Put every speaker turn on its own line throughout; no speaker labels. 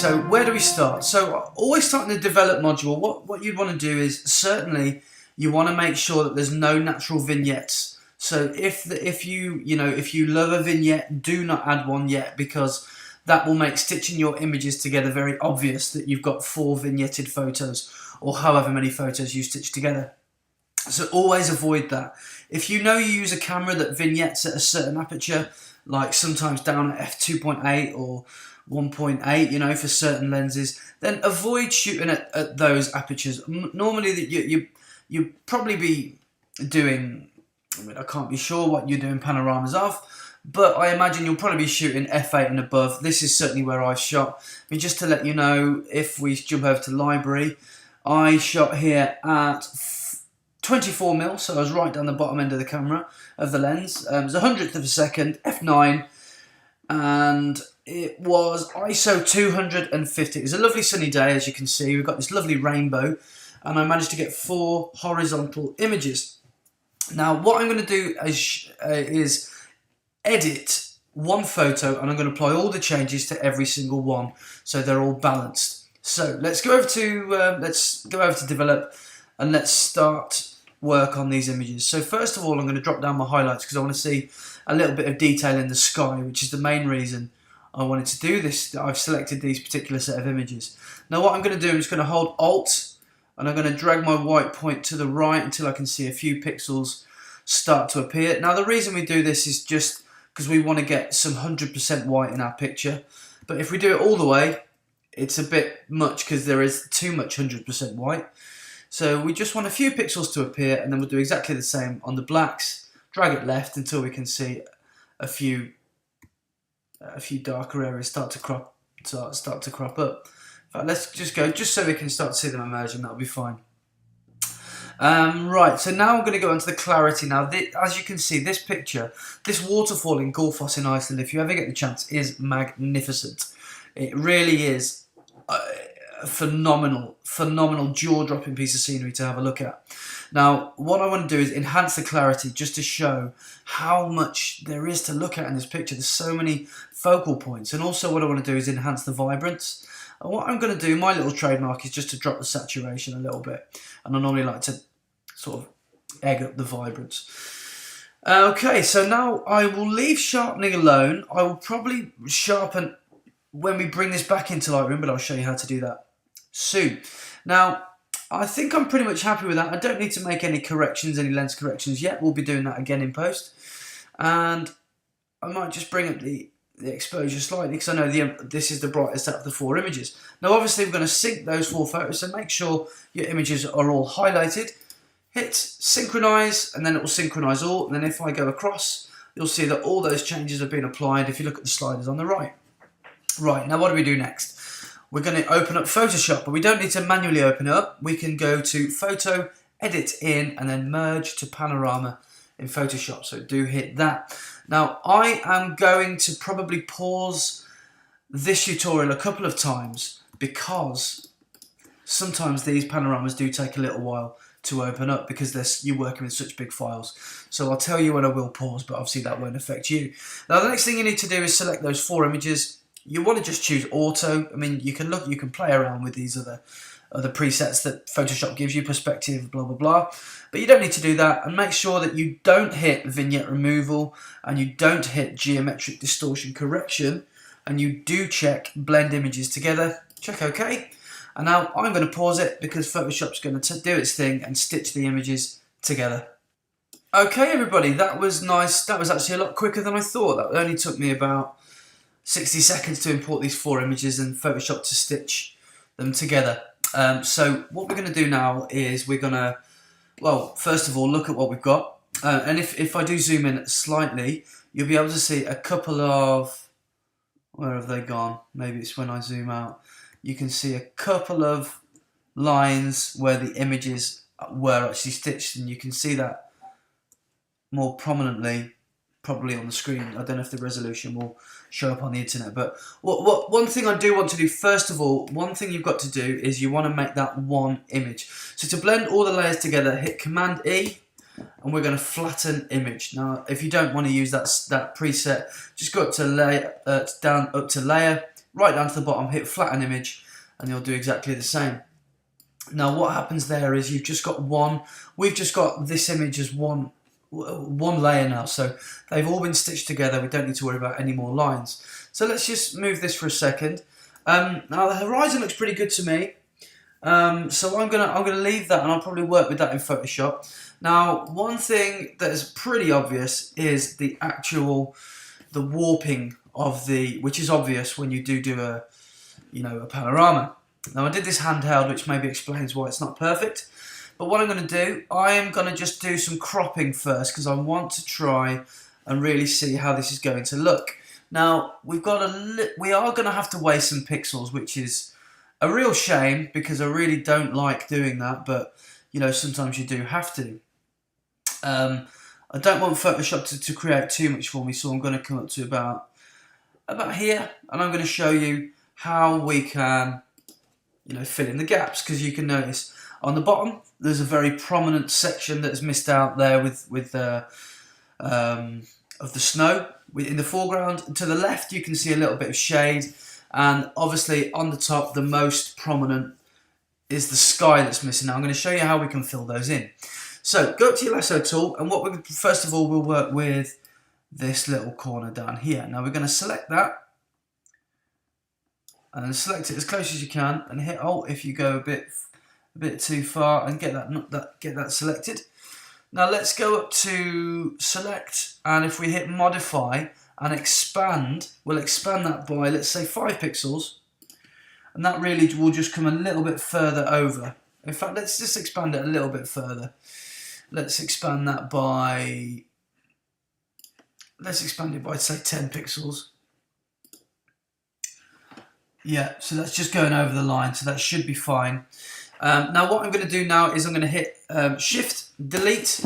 so where do we start? So always starting the develop module, what you'd want to do is certainly you want to make sure that there's no natural vignettes. So if you love a vignette, do not add one yet, because that will make stitching your images together very obvious that you've got 4 vignetted photos or however many photos you stitch together. So always avoid that. If you know you use a camera that vignettes at a certain aperture, like sometimes down at f2.8 or 1.8, you know, for certain lenses, then avoid shooting at those apertures. Normally that you probably be doing, I mean, I can't be sure what you're doing panoramas of, but I imagine you'll probably be shooting f8 and above. This is certainly where I've shot. I mean, just to let you know, if we jump over to library, I shot here at 24mm, so I was right down the bottom end of the camera, of the lens. It was 100th of a second, f9, and it was ISO 250. It was a lovely sunny day, as you can see. We've got this lovely rainbow, and I managed to get 4 horizontal images. Now, what I'm going to do is edit one photo, and I'm going to apply all the changes to every single one, so they're all balanced. So let's go over to develop, and let's start work on these images. So first of all, I'm going to drop down my highlights because I want to see a little bit of detail in the sky, which is the main reason I wanted to do this. I've selected these particular set of images. Now what I'm going to do, I'm just going to hold Alt, and I'm going to drag my white point to the right until I can see a few pixels start to appear. Now the reason we do this is just because we want to get some 100% white in our picture, but if we do it all the way, it's a bit much because there is too much 100% white. So we just want a few pixels to appear, and then we'll do exactly the same on the blacks. Drag it left until we can see a few darker areas start to crop up. In fact, let's just go just so we can start to see them emerging. That'll be fine. Right, so now I'm going to go into the clarity. Now, as you can see, this picture, this waterfall in Gullfoss in Iceland, if you ever get the chance, is magnificent. It really is a phenomenal, jaw-dropping piece of scenery to have a look at. Now, what I want to do is enhance the clarity just to show how much there is to look at in this picture. There's so many focal points. And also what I want to do is enhance the vibrance. And what I'm going to do, my little trademark, is just to drop the saturation a little bit. And I normally like to sort of egg up the vibrance. Okay, so now I will leave sharpening alone. I will probably sharpen when we bring this back into Lightroom, but I'll show you how to do that soon. Now, I think I'm pretty much happy with that. I don't need to make any corrections, any lens corrections yet. We'll be doing that again in post. And I might just bring up the exposure slightly, because I know this is the brightest out of the 4 images. Now, obviously, we're going to sync those 4 photos, so make sure your images are all highlighted. Hit synchronize, and then it will synchronize all. And then if I go across, you'll see that all those changes have been applied if you look at the sliders on the right. Right, now what do we do next? We're going to open up Photoshop, but we don't need to manually open it up. We can go to Photo, Edit In, and then Merge to Panorama in Photoshop. So do hit that. Now, I am going to probably pause this tutorial a couple of times because sometimes these panoramas do take a little while to open up because you're working with such big files. So I'll tell you when I will pause, but obviously that won't affect you. Now, the next thing you need to do is select those 4 images. You want to just choose auto. I mean, you can play around with these other presets that Photoshop gives you, perspective, blah, blah, blah. But you don't need to do that, and make sure that you don't hit vignette removal and you don't hit geometric distortion correction, and you do check blend images together. Check OK. And now I'm going to pause it because Photoshop's going to do its thing and stitch the images together. Okay, everybody, that was nice. That was actually a lot quicker than I thought. That only took me about 60 seconds to import these 4 images and Photoshop to stitch them together. So what we're going to do now is we're going to, well, first of all, look at what we've got. And if I do zoom in slightly, you'll be able to see a couple of, where have they gone? Maybe it's when I zoom out. You can see a couple of lines where the images were actually stitched, and you can see that more prominently probably on the screen. I don't know if the resolution will show up on the internet, but one thing I do want to do, first of all, one thing you've got to do is you want to make that one image. So to blend all the layers together, hit Command E, and we're going to flatten image. Now, if you don't want to use that preset, just go up to layer, down up to layer, right down to the bottom, hit flatten image, and you'll do exactly the same. Now what happens there is you've just got one, we've just got this image as one layer now, so they've all been stitched together. We don't need to worry about any more lines. So let's just move this for a second. Now the horizon looks pretty good to me, so I'm gonna leave that, and I'll probably work with that in Photoshop. Now one thing that is pretty obvious is the warping of which is obvious when you do a panorama. Now I did this handheld, which maybe explains why it's not perfect. But what I'm going to do, I am going to just do some cropping first, because I want to try and really see how this is going to look. Now we are going to have to waste some pixels, which is a real shame, because I really don't like doing that. But sometimes you do have to. I don't want Photoshop to create too much for me, so I'm going to come up to about here, and I'm going to show you how we can fill in the gaps, because you can notice on the bottom there's a very prominent section that's missed out there of the snow in the foreground. And to the left you can see a little bit of shade, and obviously on the top the most prominent is the sky that's missing. Now I'm going to show you how we can fill those in. So go up to your lasso tool, and first of all we'll work with this little corner down here. Now we're going to select that, and select it as close as you can, and hit Alt if you go a bit too far, and get that selected. Now let's go up to select, and if we hit modify and expand, we'll expand that by, let's say, 5 pixels, and that really will just come a little bit further over. In fact, let's just expand it a little bit further. Let's expand that by, let's expand it by, say, 10 pixels. Yeah, so that's just going over the line, so that should be fine. Now what I'm going to do now is I'm going to hit Shift Delete,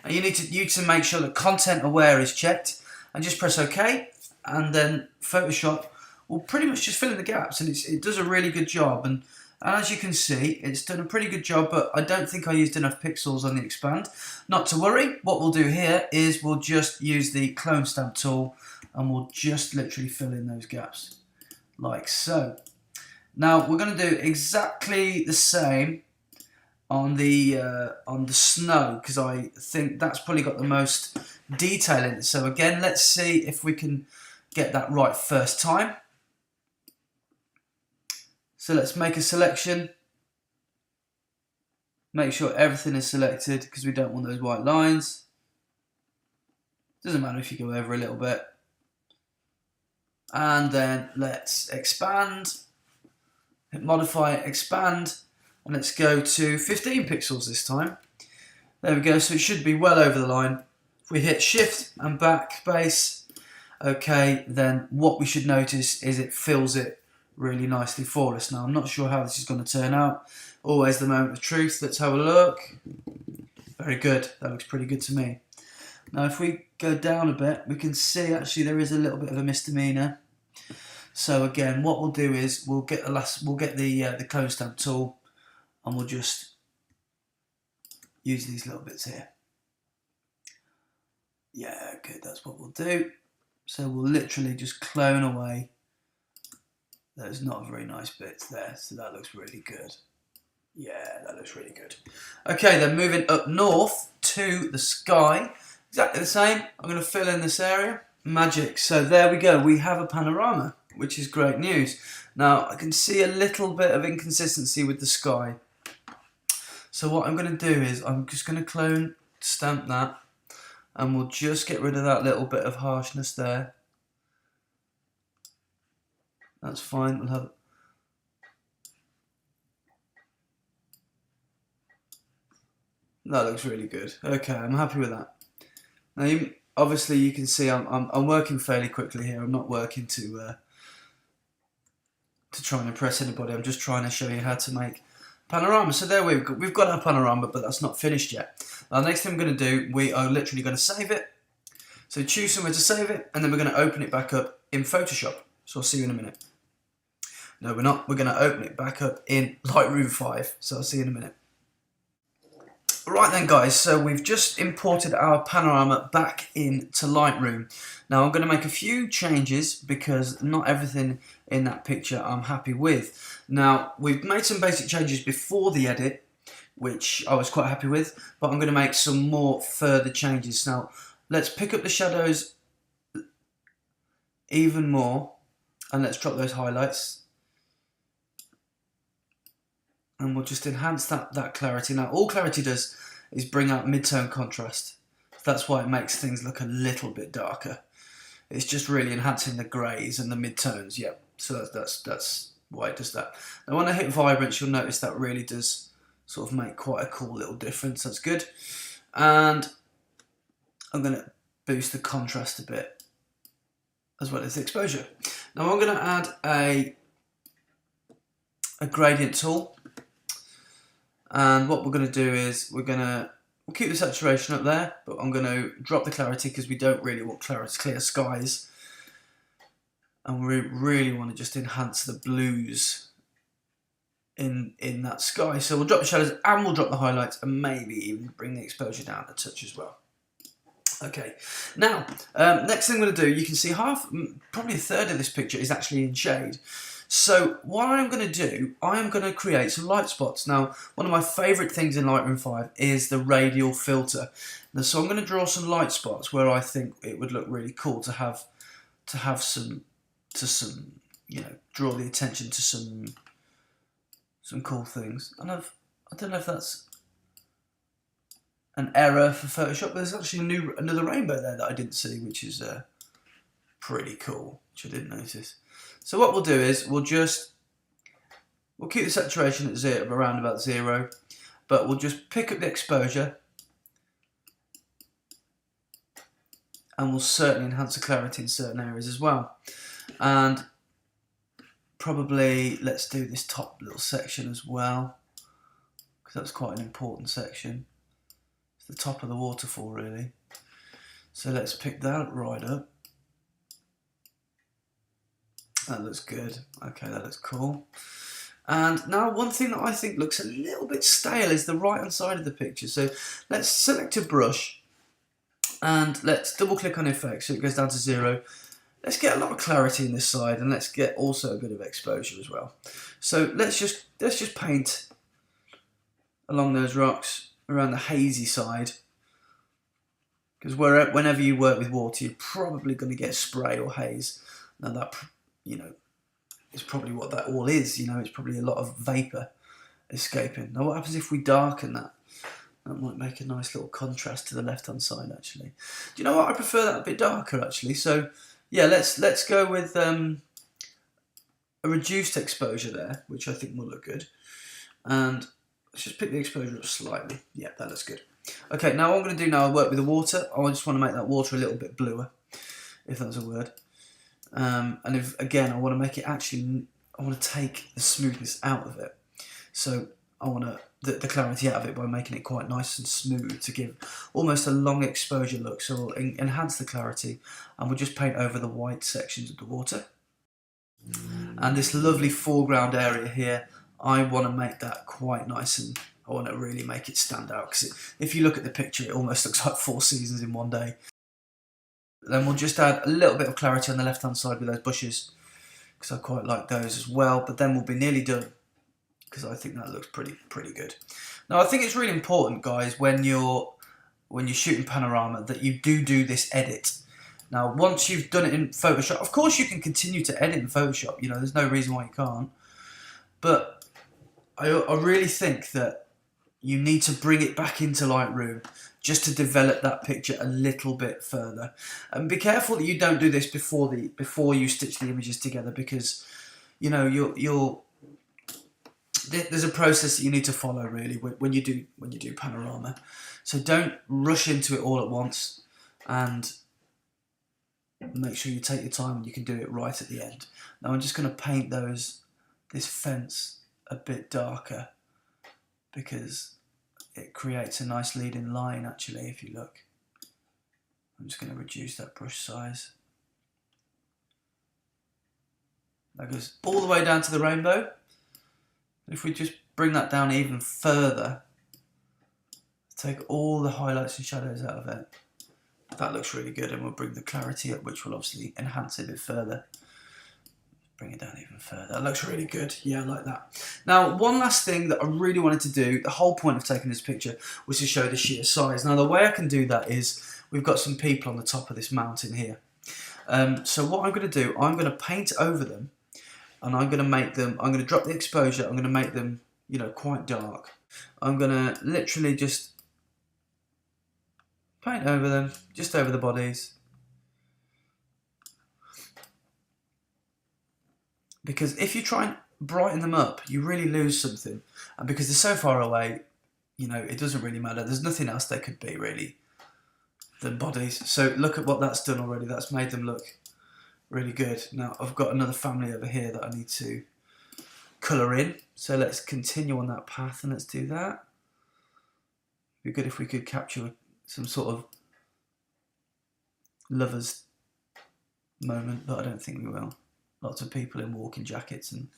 and you need to make sure that Content Aware is checked, and just press OK, and then Photoshop will pretty much just fill in the gaps, and it does a really good job. And as you can see, it's done a pretty good job, but I don't think I used enough pixels on the expand. Not to worry, what we'll do here is we'll just use the clone stamp tool, and we'll just literally fill in those gaps, like so. Now we're going to do exactly the same on the snow, because I think that's probably got the most detail in it. So again, let's see if we can get that right first time. So let's make a selection. Make sure everything is selected, because we don't want those white lines. Doesn't matter if you go over a little bit. And then let's expand, hit modify, expand, and let's go to 15 pixels this time. There we go, so it should be well over the line. If we hit shift and backspace, okay, then what we should notice is it fills it really nicely for us. Now I'm not sure how this is going to turn out. Always the moment of truth. Let's have a look. Very good, that looks pretty good to me. Now if we go down a bit, we can see actually there is a little bit of a misdemeanor. So again, what we'll do is we'll get the clone stamp tool, and we'll just use these little bits here. Yeah, good, that's what we'll do. So we'll literally just clone away those not very nice bits there. So that looks really good. Yeah, that looks really good. Okay, then moving up north to the sky. Exactly the same. I'm going to fill in this area. Magic. So there we go. We have a panorama, which is great news. Now I can see a little bit of inconsistency with the sky. So what I'm going to do is I'm just going to clone stamp that, and we'll just get rid of that little bit of harshness there. That's fine. We'll have. That looks really good. Okay, I'm happy with that. Now, obviously, you can see I'm working fairly quickly here. I'm not working to try and impress anybody. I'm just trying to show you how to make panorama. So there we've got our panorama, but that's not finished yet. Now, the next thing I'm going to do, we are literally going to save it. So choose somewhere to save it, and then we're going to open it back up in Photoshop. So I'll see you in a minute. No, we're not. We're going to open it back up in Lightroom 5. So I'll see you in a minute. Right then guys, so we've just imported our panorama back into Lightroom. Now I'm going to make a few changes because not everything in that picture I'm happy with. Now we've made some basic changes before the edit, which I was quite happy with, but I'm going to make some more further changes. Now let's pick up the shadows even more and let's drop those highlights. And we'll just enhance that clarity. Now all clarity does is bring out mid-tone contrast. That's why it makes things look a little bit darker. It's just really enhancing the greys and the mid-tones, yep. So that's why it does that. Now when I hit vibrance, you'll notice that really does sort of make quite a cool little difference. That's good. And I'm going to boost the contrast a bit, as well as the exposure. Now I'm going to add a gradient tool. And what we're going to do is we'll keep the saturation up there, but I'm going to drop the clarity because we don't really want clear skies, and we really want to just enhance the blues in that sky. So we'll drop the shadows and we'll drop the highlights and maybe even bring the exposure down a touch as well. Okay, now next thing I'm going to do, you can see probably a third of this picture is actually in shade. So what I'm going to do, I am going to create some light spots. Now, one of my favourite things in Lightroom 5 is the radial filter. Now, so I'm going to draw some light spots where I think it would look really cool to have some, you know, draw the attention to some cool things. And I don't know if that's an error for Photoshop, but there's actually another rainbow there that I didn't see, which is pretty cool, which I didn't notice. So what we'll do is we'll keep the saturation at around about 0, but we'll just pick up the exposure and we'll certainly enhance the clarity in certain areas as well. And probably let's do this top little section as well, because that's quite an important section. It's the top of the waterfall really. So let's pick that right up. That looks good. Okay, that looks cool. And now one thing that I think looks a little bit stale is the right hand side of the picture. So let's select a brush and let's double click on effects so it goes down to 0. Let's get a lot of clarity in this side and let's get also a bit of exposure as well. So let's just paint along those rocks around the hazy side, because whenever you work with water you're probably going to get spray or haze. Now that, you know, is probably what that all is. You know, it's probably a lot of vapour escaping. Now what happens if we darken that? That might make a nice little contrast to the left hand side actually. Do you know what, I prefer that a bit darker actually. So yeah, let's go with a reduced exposure there, which I think will look good. And let's just pick the exposure up slightly. Yeah, that looks good. Okay, now what I'm going to do now, I work with the water. I just want to make that water a little bit bluer, if that's a word. And if, again, I want to make it actually, I want to take the smoothness out of it. So I want the clarity out of it by making it quite nice and smooth to give almost a long exposure look. So we'll enhance the clarity and we'll just paint over the white sections of the water. And this lovely foreground area here, I want to make that quite nice and I want to really make it stand out, because if you look at the picture it almost looks like 4 seasons in one day. Then we'll just add a little bit of clarity on the left hand side with those bushes, because I quite like those as well, but then we'll be nearly done, because I think that looks pretty good. Now I think it's really important, guys, when you're shooting panorama, that you do this edit. Now once you've done it in Photoshop, of course you can continue to edit in Photoshop, you know, there's no reason why you can't, but I really think that you need to bring it back into Lightroom just to develop that picture a little bit further. And be careful that you don't do this before you stitch the images together, because you know there's a process that you need to follow really when you do panorama. So don't rush into it all at once, and make sure you take your time and you can do it right at the end. Now I'm just going to paint this fence a bit darker, because it creates a nice leading line actually if you look. I'm just going to reduce that brush size. That goes all the way down to the rainbow. If we just bring that down even further take all the highlights and shadows out of it. That looks really good, and we'll bring the clarity up, which will obviously enhance it a bit further. Bring it down even further. That looks really good. Yeah, I like that. Now, one last thing that I really wanted to do, the whole point of taking this picture was to show the sheer size. Now, the way I can do that is we've got some people on the top of this mountain here. So what I'm going to do, I'm going to paint over them, and I'm going to make them, I'm going to drop the exposure, I'm going to make them, you know, quite dark. I'm going to literally just paint over them, just over the bodies. Because if you try and brighten them up, you really lose something. And because they're so far away, you know, it doesn't really matter. There's nothing else they could be, really, than bodies. So look at what that's done already. That's made them look really good. Now, I've got another family over here that I need to colour in. So let's continue on that path and let's do that. It'd be good if we could capture some sort of lovers moment, but I don't think we will. Lots of people in walking jackets and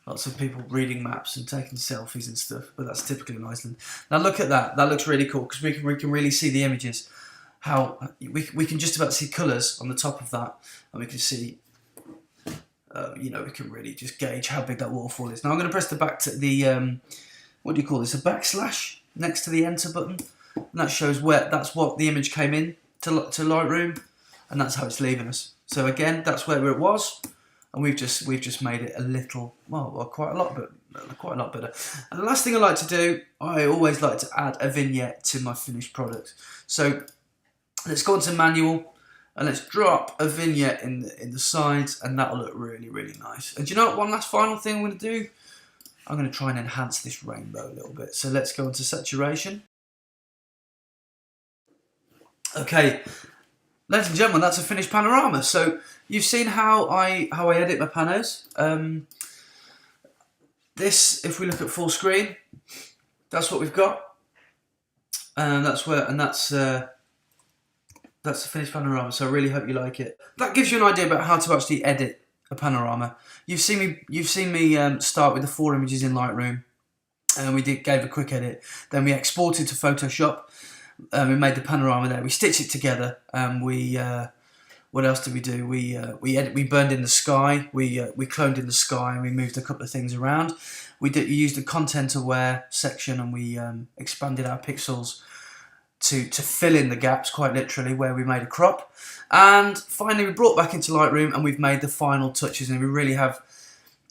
lots of people reading maps and taking selfies and stuff, but that's typically in Iceland. Now look at that. That looks really cool because we can really see the images. How we can just about see colours on the top of that, and we can see, you know, we can really just gauge how big that waterfall is. Now I'm going to press the what do you call this? A backslash next to the enter button, and that shows where that's what the image came in to Lightroom, and that's how it's leaving us. So again, that's where it was. And we've just made it a little, well, quite a lot better. And the last thing I like to do, I always like to add a vignette to my finished product. So let's go into manual and let's drop a vignette in the sides, and that'll look really, really nice. And do you know what? One last final thing I'm going to do, I'm going to try and enhance this rainbow a little bit. So let's go into saturation. Okay. Ladies and gentlemen, that's a finished panorama. So you've seen how I edit my panos. This, if we look at full screen, that's what we've got, and that's the finished panorama. So I really hope you like it. That gives you an idea about how to actually edit a panorama. You've seen me start with the 4 images in Lightroom, and we gave a quick edit. Then we exported to Photoshop. We made the panorama there. We stitched it together, and what else did we do? We burned in the sky. We cloned in the sky, and we moved a couple of things around. We used the content aware section, and we expanded our pixels to fill in the gaps, quite literally, where we made a crop. And finally, we brought back into Lightroom, and we've made the final touches, and we really have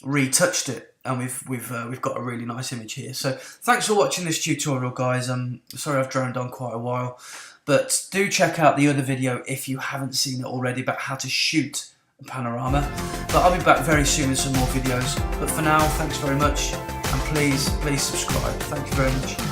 retouched it. And we've got a really nice image here. So thanks for watching this tutorial, guys. I'm sorry I've droned on quite a while, but do check out the other video if you haven't seen it already about how to shoot a panorama. But I'll be back very soon with some more videos. But for now, thanks very much, and please subscribe. Thank you very much.